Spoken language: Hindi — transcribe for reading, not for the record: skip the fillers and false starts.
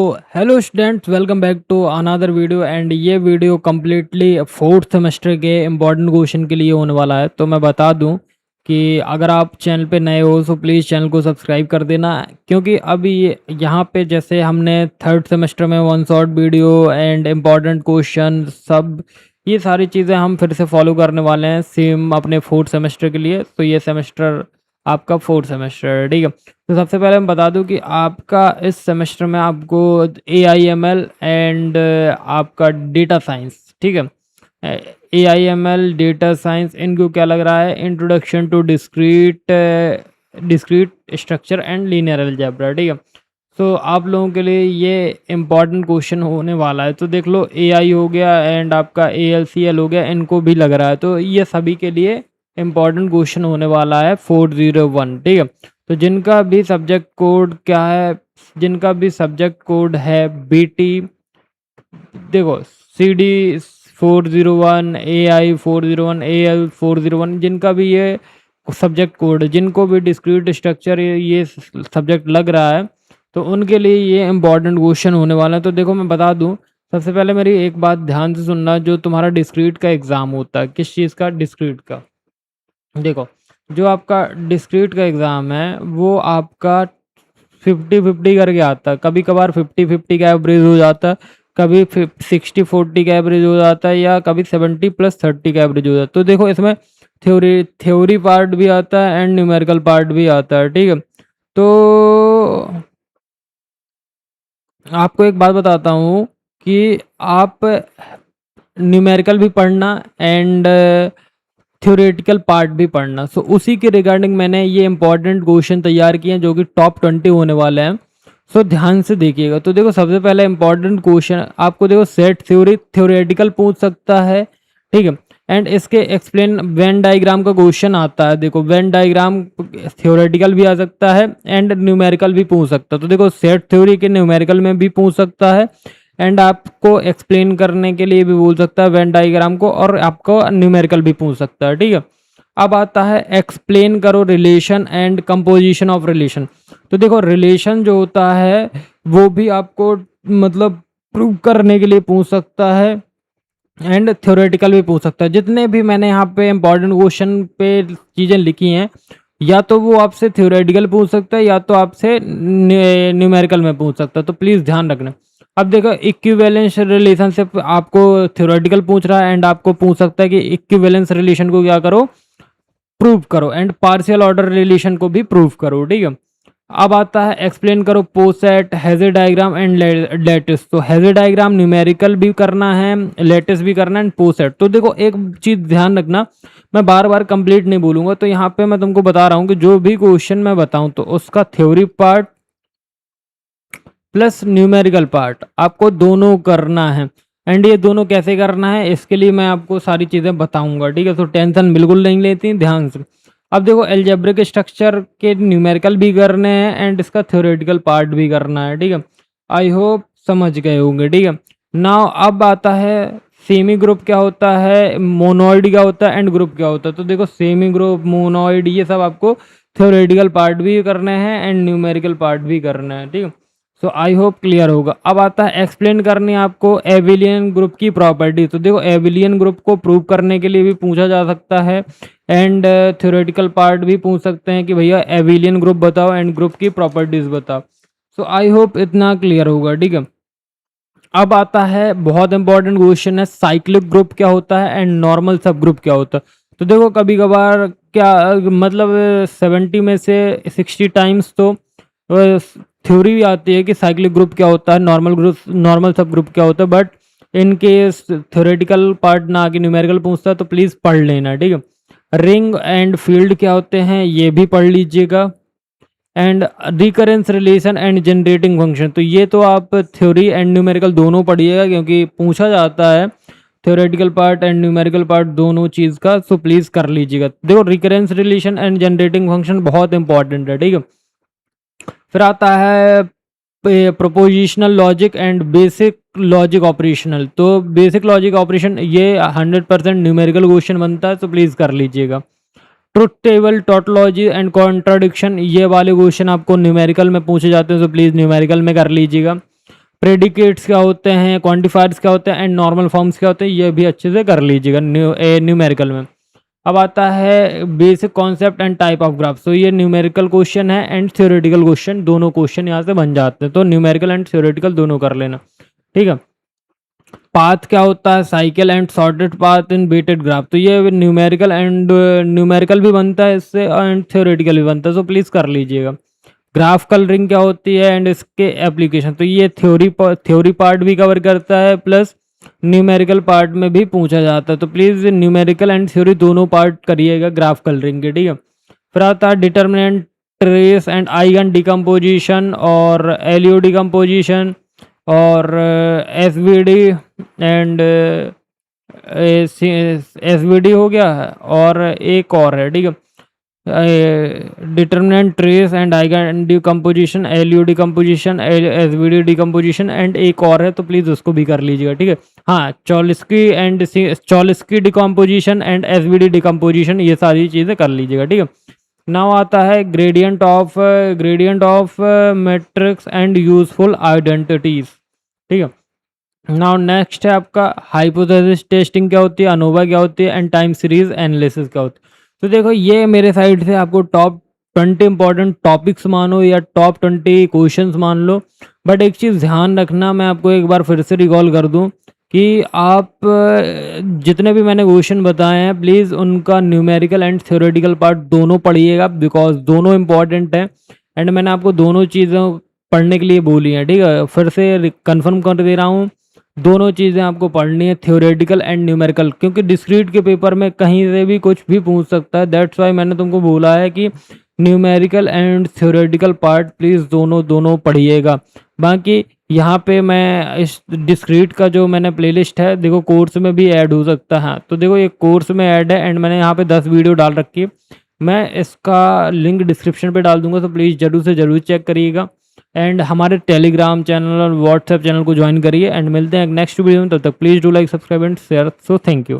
Hello students, welcome back to another video. And ये वीडियो कम्प्लीटली फोर्थ सेमेस्टर के इम्पॉर्टेंट क्वेश्चन के लिए होने वाला है। तो मैं बता दूं कि अगर आप चैनल पे नए हो तो प्लीज़ चैनल को सब्सक्राइब कर देना, क्योंकि अभी यहाँ पे जैसे हमने थर्ड सेमेस्टर में one shot video and important question सब ये सारी चीज़ें हम फिर से फॉलो करने वाले हैं सेम अपने फोर्थ सेमेस्टर के लिए। तो ये सेमेस्टर आपका फोर्थ सेमेस्टर है, ठीक है। तो सबसे पहले मैं बता दूं कि आपका इस सेमेस्टर में आपको AIML एंड आपका डेटा साइंस, ठीक है। AIML डेटा साइंस इनको क्या लग रहा है, introduction to discrete structure and linear algebra, ठीक है। तो आप लोगों के लिए ये इम्पॉर्टेंट क्वेश्चन होने वाला है। तो देख लो, AI हो गया एंड आपका ALCL हो गया, इनको भी लग रहा है। तो ये सभी के लिए इम्पॉर्टेंट क्वेश्चन होने वाला है 401, ठीक है। तो जिनका भी सब्जेक्ट कोड क्या है, जिनका भी सब्जेक्ट कोड है BT, देखो CD 401, AI 401, AL 401, जिनका भी ये सब्जेक्ट कोड, जिनको भी डिस्क्रीट स्ट्रक्चर ये सब्जेक्ट लग रहा है, तो उनके लिए ये इम्पॉर्टेंट क्वेश्चन होने वाला है। तो देखो मैं बता दूं, सबसे पहले मेरी एक बात ध्यान से सुनना। जो तुम्हारा डिस्क्रीट का एग्ज़ाम होता है, किस चीज़ का, डिस्क्रीट का, देखो जो आपका डिस्क्रीट का एग्ज़ाम है वो आपका 50-50 करके आता है। कभी कभार 50-50 का एवरेज हो जाता है, कभी 60-40 का एवरेज हो जाता है, या कभी 70+30 का एवरेज हो जाता है। तो देखो इसमें थ्योरी पार्ट भी आता है एंड न्यूमेरिकल पार्ट भी आता है, ठीक है। तो आपको एक बात बताता हूँ कि आप न्यूमेरिकल भी पढ़ना एंड थ्योरेटिकल पार्ट भी पढ़ना। सो उसी के रिगार्डिंग मैंने ये इंपॉर्टेंट क्वेश्चन तैयार किए हैं जो कि टॉप 20 होने वाले हैं। सो ध्यान से देखिएगा। तो देखो सबसे पहले इंपॉर्टेंट क्वेश्चन आपको, देखो सेट थ्योरी थ्योरेटिकल पूछ सकता है, ठीक है। एंड इसके एक्सप्लेन वेन डायग्राम का क्वेश्चन आता है। देखो वेन डायग्राम थ्योरेटिकल भी आ सकता है एंड न्यूमेरिकल भी पूछ सकता है। तो देखो सेट थ्योरी के न्यूमेरिकल में भी पूछ सकता है एंड आपको एक्सप्लेन करने के लिए भी बोल सकता है वेन डायग्राम को, और आपको न्यूमेरिकल भी पूछ सकता है, ठीक है। अब आता है एक्सप्लेन करो relation and composition of relation. तो देखो रिलेशन जो होता है वो भी आपको मतलब प्रूव करने के लिए पूछ सकता है एंड थ्योरेटिकल भी पूछ सकता है। जितने भी मैंने यहाँ पे इंपॉर्टेंट क्वेश्चन पे चीज़ें लिखी हैं, या तो वो आपसे थ्योरेटिकल पूछ सकता है या तो आपसे न्यूमेरिकल में पूछ सकता है। तो प्लीज़ ध्यान रखना। अब देखो इक्विवेलेंस रिलेशनशिप आपको थ्योरेटिकल पूछ रहा है एंड आपको पूछ सकता है कि इक्विवेलेंस रिलेशन को क्या करो, प्रूव करो, एंड पार्शियल ऑर्डर रिलेशन को भी प्रूव करो, ठीक है। अब आता है एक्सप्लेन करो पोसेट हेजर डायग्राम एंड लेटिस। तो हेजर डायग्राम न्यूमेरिकल भी करना है, लेटिस भी करना है एंड पोसेट। तो देखो एक चीज ध्यान रखना, मैं बार बार कंप्लीट नहीं बोलूंगा। तो यहाँ पे मैं तुमको बता रहा हूँ कि जो भी क्वेश्चन मैं बताऊं तो उसका theory part plus numerical part आपको दोनों करना है। एंड ये दोनों कैसे करना है इसके लिए मैं आपको सारी चीज़ें बताऊंगा, ठीक है। तो टेंशन बिल्कुल नहीं लेती, ध्यान से। अब देखो अलजेब्रिक स्ट्रक्चर के न्यूमेरिकल भी करने हैं एंड इसका थ्योरेटिकल पार्ट भी करना है, ठीक है। आई होप समझ गए होंगे, ठीक है। नाउ अब आता है सेमी ग्रुप क्या होता है, मोनोइड क्या होता है एंड ग्रुप क्या होता है। तो देखो सेमी ग्रुप, मोनोइड, ये सब आपको थ्योरेटिकल पार्ट भी करने हैं एंड न्यूमेरिकल पार्ट भी करना है, ठीक है। सो आई होप क्लियर होगा। अब आता है एक्सप्लेन करनी आपको एविलियन ग्रुप की प्रॉपर्टी। तो देखो एविलियन ग्रुप को प्रूव करने के लिए भी पूछा जा सकता है एंड थ्योरेटिकल पार्ट भी पूछ सकते हैं कि भैया एविलियन ग्रुप बताओ एंड ग्रुप की प्रॉपर्टीज बताओ। सो आई होप इतना क्लियर होगा, ठीक है। अब आता है बहुत इंपॉर्टेंट क्वेश्चन है, साइक्लिक ग्रुप क्या होता है एंड नॉर्मल सब ग्रुप क्या होता है। तो देखो कभी कभार क्या मतलब 70 में से 60 टाइम्स तो थ्योरी भी आती है कि साइक्लिक ग्रुप क्या होता है, नॉर्मल सब ग्रुप क्या होता है। But in case theoretical part ना आके न्यूमेरिकल पूछता है तो प्लीज़ पढ़ लेना, ठीक है। रिंग एंड फील्ड क्या होते हैं ये भी पढ़ लीजिएगा। And recurrence relation and generating function, तो ये तो आप थ्योरी एंड न्यूमेरिकल दोनों पढ़िएगा क्योंकि पूछा जाता है theoretical part and numerical part दोनों चीज़ का। सो प्लीज़ कर लीजिएगा। देखो recurrence relation and generating function बहुत इंपॉर्टेंट है, ठीक है। फिर आता है prepositional logic and basic logic operational. तो बेसिक लॉजिक ऑपरेशन ये 100% न्यूमेरिकल क्वेश्चन बनता है, तो प्लीज़ कर लीजिएगा। Truth table, tautology and contradiction, ये वाले क्वेश्चन आपको न्यूमेरिकल में पूछे जाते हैं, तो प्लीज़ न्यूमेरिकल में कर लीजिएगा। प्रेडिकेट्स क्या होते हैं, क्वांटिफायर्स क्या होते हैं एंड नॉर्मल फॉर्म्स क्या होते हैं, ये भी अच्छे से कर लीजिएगा न्यूमेरिकल में। अब आता है basic concept and type of graph. तो ये न्यूमेरिकल क्वेश्चन है एंड थ्योरेटिकल क्वेश्चन, दोनों क्वेश्चन यहाँ से बन जाते हैं, तो न्यूमेरिकल एंड थ्योरेटिकल दोनों कर लेना, ठीक है। पाथ क्या होता है, cycle and sorted path in weighted graph. तो ये न्यूमेरिकल एंड न्यूमेरिकल भी बनता है इससे एंड थ्योरेटिकल भी बनता है, तो प्लीज़ कर लीजिएगा। ग्राफ कलरिंग क्या होती है एंड इसके एप्लीकेशन। तो ये थ्योरी पार्ट भी कवर करता है प्लस न्यूमेरिकल पार्ट में भी पूछा जाता है, तो प्लीज़ न्यूमेरिकल एंड थ्योरी दोनों पार्ट करिएगा ग्राफ कलरिंग के, ठीक है। फिर आता है determinant, trace and eigen decomposition और एलियो डिकम्पोजिशन और एसवीडी एंड एसवीडी हो गया है और एक और है, ठीक है, determinant, trace and eigen decomposition, LU decomposition, SVD decomposition and एक और है, तो प्लीज़ उसको भी कर लीजिएगा, ठीक है। हाँ, चॉलिस्की डिकम्पोजिशन एंड एसवीडी डिकम्पोजिशन, ये सारी चीज़ें कर लीजिएगा, ठीक है। नाउ आता है gradient of matrix and useful identities, ठीक है। नाउ नेक्स्ट है आपका हाइपोथेसिस टेस्टिंग क्या होती है, अनोवा क्या होती है एंड टाइम सीरीज एनालिसिस क्या होती है। तो देखो ये मेरे साइड से आपको टॉप 20 इंपॉर्टेंट टॉपिक्स मानो या टॉप 20 क्वेश्चंस मान लो, बट एक चीज़ ध्यान रखना, मैं आपको एक बार फिर से रिकॉल कर दूं कि आप जितने भी मैंने क्वेश्चन बताए हैं प्लीज़ उनका न्यूमेरिकल एंड थ्योरेटिकल पार्ट दोनों पढ़िएगा, बिकॉज दोनों इंपॉर्टेंट हैं एंड मैंने आपको दोनों चीज़ें पढ़ने के लिए बोली हैं, ठीक है। फिर से कंफर्म कर दे रहा हूँ, दोनों चीज़ें आपको पढ़नी है, थ्योरेटिकल एंड न्यूमेरिकल, क्योंकि डिस्क्रीट के पेपर में कहीं से भी कुछ भी पूछ सकता है। दैट्स वाई मैंने तुमको बोला है कि numerical and theoretical part please दोनों पढ़िएगा। बाकी यहाँ पे मैं इस डिस्क्रीट का जो मैंने प्लेलिस्ट है देखो कोर्स में भी ऐड हो सकता है, तो देखो ये कोर्स में ऐड है एंड मैंने यहाँ पे 10 वीडियो डाल रखी है, मैं इसका लिंक डिस्क्रिप्शन पे डाल दूंगा, तो प्लीज़ ज़रूर से ज़रूर चेक करिएगा एंड हमारे टेलीग्राम चैनल और व्हाट्सएप चैनल को ज्वाइन करिए एंड मिलते हैं नेक्स्ट वीडियो में। तब तक please do like, subscribe and share. So thank you.